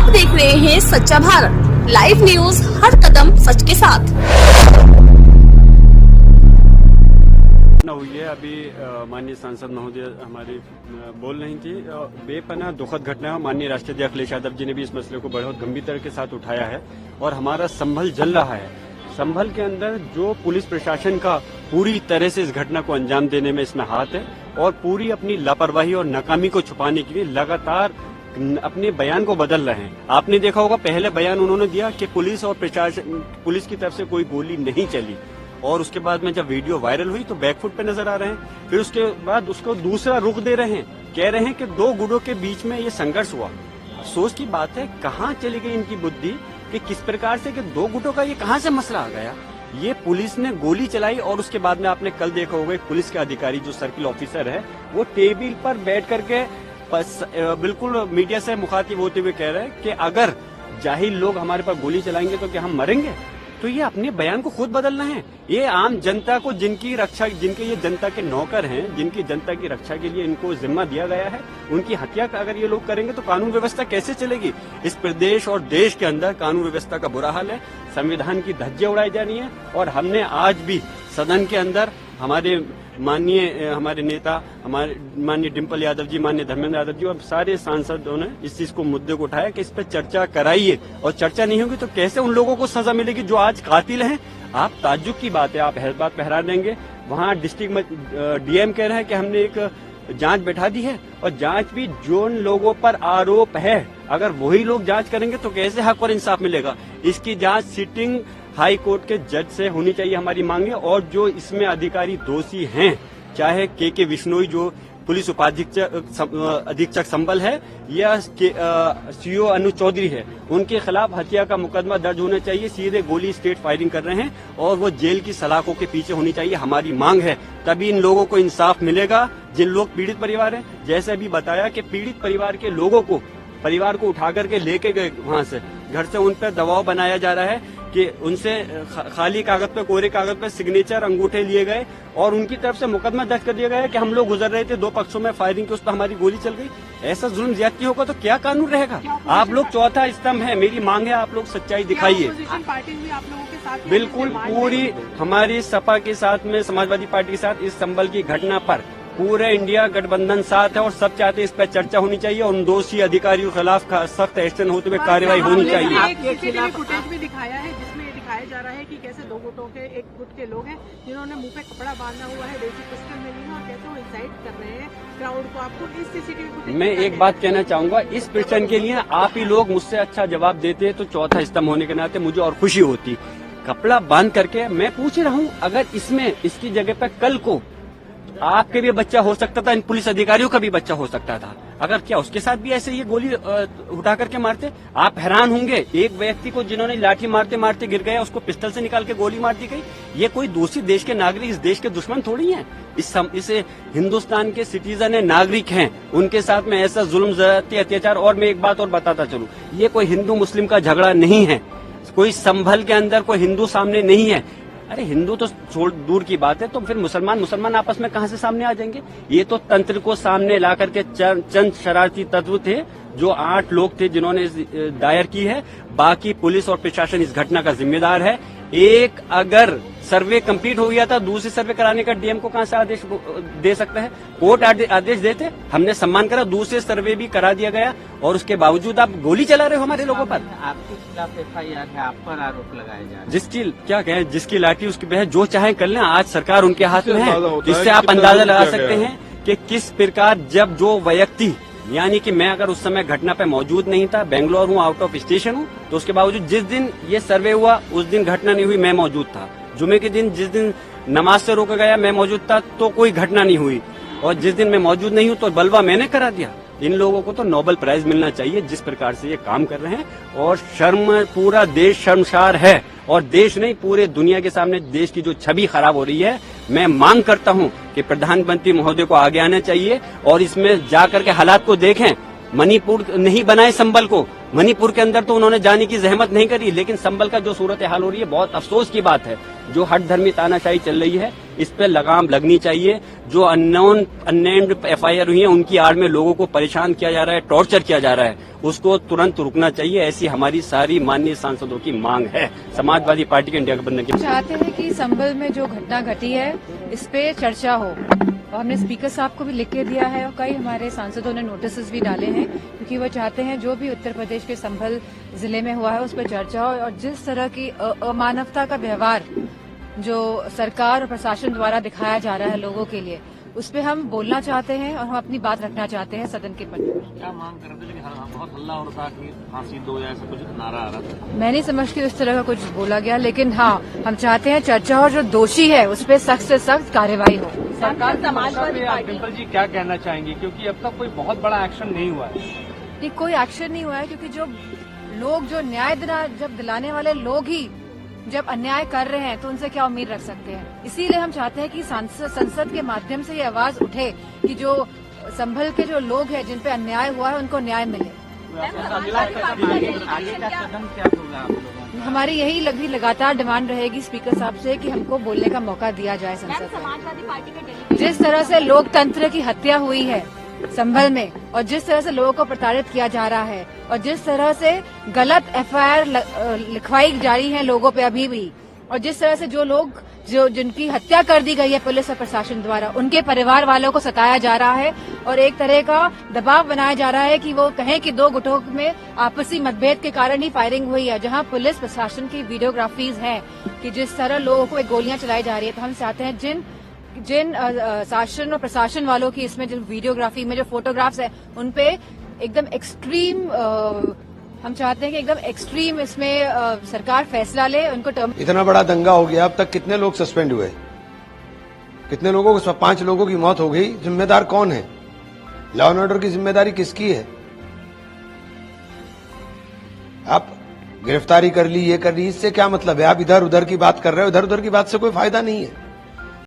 आप देख रहे हैं सच्चा भारत लाइव न्यूज, हर कदम सच के साथ। हुई है अभी माननीय सांसद महोदय हमारे बोल रही थी, बेपनाह दुखद घटना है। माननीय राष्ट्रीय अखिलेश यादव जी ने भी इस मसले को बहुत गंभीरता के साथ उठाया है और हमारा संभल जल रहा है। संभल के अंदर जो पुलिस प्रशासन का पूरी तरह से इस घटना को अंजाम देने में इसमें हाथ है और पूरी अपनी लापरवाही और नाकामी को छुपाने के लिए लगातार अपने बयान को बदल रहे हैं। आपने देखा होगा पहले बयान उन्होंने दिया कि पुलिस और प्रशासन, पुलिस की तरफ से कोई गोली नहीं चली, और उसके बाद में जब वीडियो वायरल हुई तो बैकफुट पे नजर आ रहे हैं। फिर उसके बाद उसको दूसरा रुख दे रहे हैं, कह रहे हैं कि दो गुटों के बीच में ये संघर्ष हुआ। अफसोस की बात है, कहाँ चली गई इनकी बुद्धि कि किस प्रकार से कि दो गुटों का ये कहाँ से मसला आ गया। ये पुलिस ने गोली चलाई और उसके बाद में आपने कल देखा होगा एक पुलिस के अधिकारी जो सर्किल ऑफिसर है वो टेबल पर बैठ करके बिल्कुल मीडिया से मुखातिब होते हुए कह रहे हैं कि अगर जाहिल लोग हमारे पर गोली चलाएंगे तो क्या हम मरेंगे। तो ये अपने बयान को खुद बदलना है। ये आम जनता को जिनकी रक्षा, जिनके ये जनता के नौकर हैं, जिनकी जनता की रक्षा के लिए इनको जिम्मा दिया गया है, उनकी हत्या अगर ये लोग करेंगे तो कानून व्यवस्था कैसे चलेगी। इस प्रदेश और देश के अंदर कानून व्यवस्था का बुरा हाल है, संविधान की धज्जियां उड़ाई जा रही है। और हमने आज भी सदन के अंदर हमारे नेता, हमारे माननीय डिम्पल यादव जी, माननीय धर्मेंद्र यादव जी और सारे सांसदों ने इस चीज को मुद्दे को उठाया कि इस पर चर्चा कराइए, और चर्चा नहीं होगी तो कैसे उन लोगों को सजा मिलेगी जो आज कातिल हैं। आप ताज्जुब की बात है, आप बात पे हैरान रहेंगे। वहाँ डिस्ट्रिक्ट डीएम कह रहे हैं कि हमने एक जांच बैठा दी है, और जांच भी जो लोगों पर आरोप है अगर वही लोग जांच करेंगे तो कैसे हक और इंसाफ मिलेगा। इसकी जांच सिटिंग हाई कोर्ट के जज से होनी चाहिए, हमारी मांग है। और जो इसमें अधिकारी दोषी हैं, चाहे के विश्नोई जो पुलिस अधीक्षक संभल है या सीओ अनु चौधरी है, उनके खिलाफ हत्या का मुकदमा दर्ज होना चाहिए। सीधे गोली स्टेट फायरिंग कर रहे हैं और वो जेल की सलाखों के पीछे होनी चाहिए, हमारी मांग है। तभी इन लोगों को इंसाफ मिलेगा जिन लोग पीड़ित परिवार हैं। जैसे अभी बताया कि पीड़ित परिवार के लोगों को, परिवार को उठा करके लेके गए वहां से, घर से उन पर दबाव बनाया जा रहा है कि उनसे खाली कागज पे, कोरे कागज पे सिग्नेचर, अंगूठे लिए गए और उनकी तरफ से मुकदमा दर्ज कर दिया गया है कि हम लोग गुजर रहे थे, दो पक्षों में फायरिंग की, उस पर हमारी गोली चल गई। ऐसा जुल्म ज्यादती होगा तो क्या कानून रहेगा। आप लोग चौथा स्तंभ है, मेरी मांग है आप लोग सच्चाई दिखाइए। बिल्कुल पूरी हमारी सपा के साथ में, समाजवादी पार्टी के साथ इस संभल की घटना पर पूरे इंडिया गठबंधन साथ है और सब चाहते हैं इस पर चर्चा होनी चाहिए और उन दोषी अधिकारियों के खिलाफ सख्त एक्शन होते हुए कार्रवाई होनी चाहिए। आपके फुटेज में दिखाया है जिसमें ये दिखाया जा रहा है कि कैसे दो गुटों के, एक गुट के लोग हैं जिन्होंने मुंह पे कपड़ा बांधा हुआ है, देसी पिस्टल में लिए और कैसे वो इंसाइट कर रहे हैं क्राउड को। आपको इस सीसीटीवी फुटेज मैं एक बात कहना चाहूंगा, इस प्रश्न के लिए आप ही लोग मुझसे अच्छा जवाब देते तो चौथा स्तंभ होने के नाते मुझे और खुशी होती। कपड़ा बांध करके मैं पूछ रहा हूँ, अगर इसमें इसकी जगह पर कल को आपके भी बच्चा हो सकता था, इन पुलिस अधिकारियों का भी बच्चा हो सकता था, अगर क्या उसके साथ भी ऐसे ये गोली उठा करके मारते। आप हैरान होंगे, एक व्यक्ति को जिन्होंने लाठी मारते मारते गिर गया, उसको पिस्टल से निकाल के गोली मार दी गई। ये कोई दूसरी देश के नागरिक इस देश के दुश्मन थोड़ी हैं। इस हिंदुस्तान के सिटीजन है, नागरिक हैं, उनके साथ में ऐसा जुल्म, ज्यादती, अत्याचार। और मैं एक बात और बताता चलूं, ये कोई हिंदू मुस्लिम का झगड़ा नहीं है, कोई संभल के अंदर कोई हिंदू सामने नहीं है। अरे हिंदू तो छोड़ दूर की बात है, तो फिर मुसलमान आपस में कहां से सामने आ जाएंगे। ये तो तंत्र को सामने ला करके चंद शरारती तत्व थे, जो 8 लोग थे जिन्होंने दायर की है। बाकी पुलिस और प्रशासन इस घटना का जिम्मेदार है। एक अगर सर्वे कंप्लीट हो गया था, दूसरे सर्वे कराने का डीएम को कहां से आदेश दे सकता है। कोर्ट आदेश देते, हमने सम्मान करा, दूसरे सर्वे भी करा दिया गया और उसके बावजूद आप गोली चला रहे हो हमारे लोगों पर। आपके खिलाफ FIR है, आप पर आरोप लगाए जा रहे हैं। जिसकी क्या कहें, जिसकी लाठी उसकी बहस, जो चाहे कर लें। आज सरकार उनके हाथ में है, जिससे आप अंदाजा लगा सकते हैं कि किस प्रकार जब जो व्यक्ति, यानी कि मैं अगर उस समय घटना पे मौजूद नहीं था, बेंगलोर हूँ, आउट ऑफ स्टेशन हूँ, तो उसके बावजूद जिस दिन ये सर्वे हुआ उस दिन घटना नहीं हुई, मैं मौजूद था। जुमे के दिन जिस दिन नमाज से रोका गया मैं मौजूद था, तो कोई घटना नहीं हुई। और जिस दिन मैं मौजूद नहीं हूँ तो बलवा मैंने करा दिया। इन लोगों को तो नोबेल प्राइज मिलना चाहिए जिस प्रकार से ये काम कर रहे हैं। और शर्म, पूरा देश शर्मसार है, और देश नहीं पूरे दुनिया के सामने देश की जो छवि खराब हो रही है। मैं मांग करता हूं कि प्रधानमंत्री महोदय को आगे आना चाहिए और इसमें जाकर के हालात को देखें। मणिपुर नहीं बनाए संभल को, मणिपुर के अंदर तो उन्होंने जाने की जहमत नहीं करी, लेकिन संभल का जो सूरत हाल हो रही है, बहुत अफसोस की बात है। जो हठ धर्मी तानाशाही चल रही है, इस पे लगाम लगनी चाहिए। जो अननेम्ड FIR हुई है उनकी आड़ में लोगों को परेशान किया जा रहा है, टॉर्चर किया जा रहा है, उसको तुरंत रुकना चाहिए। ऐसी हमारी सारी माननीय सांसदों की मांग है। समाजवादी पार्टी के इंडिया गठबंधन की चाहते हैं कि संभल में जो घटना घटी है इस पे चर्चा हो, और हमने स्पीकर साहब को भी लिख के दिया है और कई हमारे सांसदों ने नोटिस भी डाले हैं, क्योंकि वो चाहते हैं जो भी उत्तर प्रदेश के संभल जिले में हुआ है उस पर चर्चा हो, और जिस तरह की अमानवता का व्यवहार जो सरकार और प्रशासन द्वारा दिखाया जा रहा है लोगों के लिए, उस पर हम बोलना चाहते हैं और हम अपनी बात रखना चाहते हैं सदन के पट। क्या मांग कर रहे थे कि बहुत हल्ला हो रहा था कि फांसी दो या ऐसा कुछ नारा आ रहा था? मैं नहीं समझती इस तरह का कुछ बोला गया, लेकिन हाँ हम चाहते हैं चर्चा और जो दोषी है उस पर सख्त से सख्त कार्रवाई हो। सरकार समाजवादी पार्टी डिम्पल जी क्या कहना चाहेंगे, क्योंकि अब तक कोई बहुत बड़ा एक्शन नहीं हुआ है? नहीं, कोई एक्शन नहीं हुआ है, क्योंकि जो लोग जो न्याय जब दिलाने वाले लोग ही जब अन्याय कर रहे हैं तो उनसे क्या उम्मीद रख सकते हैं। इसीलिए हम चाहते हैं कि संसद के माध्यम से ये आवाज उठे कि जो संभल के जो लोग हैं जिन पे अन्याय हुआ है उनको न्याय मिले। हमारी यही लगातार डिमांड रहेगी स्पीकर साहब से कि हमको बोलने का मौका दिया जाए संसद में। जिस तरह से लोकतंत्र की हत्या हुई है संभल में, और जिस तरह से लोगों को प्रताड़ित किया जा रहा है, और जिस तरह से गलत FIR लिखवाई जा रही है लोगों पे अभी भी, और जिस तरह से जो लोग जिनकी हत्या कर दी गई है पुलिस और प्रशासन द्वारा, उनके परिवार वालों को सताया जा रहा है और एक तरह का दबाव बनाया जा रहा है कि वो कहें कि दो गुटों में आपसी मतभेद के कारण ही फायरिंग हुई है, जहां पुलिस प्रशासन की वीडियोग्राफीज हैं कि जिस तरह लोगों को गोलियां चलाई जा रही है। तो हम चाहते हैं जिन शासन और प्रशासन वालों की इसमें जो वीडियोग्राफी में जो फोटोग्राफ्स है उन पे एकदम एक्सट्रीम हम चाहते हैं कि एकदम एक्सट्रीम इसमें सरकार फैसला ले, उनको टर्म। इतना बड़ा दंगा हो गया, अब तक कितने लोग सस्पेंड हुए, कितने लोगों को 5 लोगों की मौत हो गई, जिम्मेदार कौन है? लॉ एंड ऑर्डर की जिम्मेदारी किसकी है? आप गिरफ्तारी कर ली, ये कर ली, इससे क्या मतलब है? आप इधर उधर की बात कर रहे हो, इधर उधर की बात से कोई फायदा नहीं है।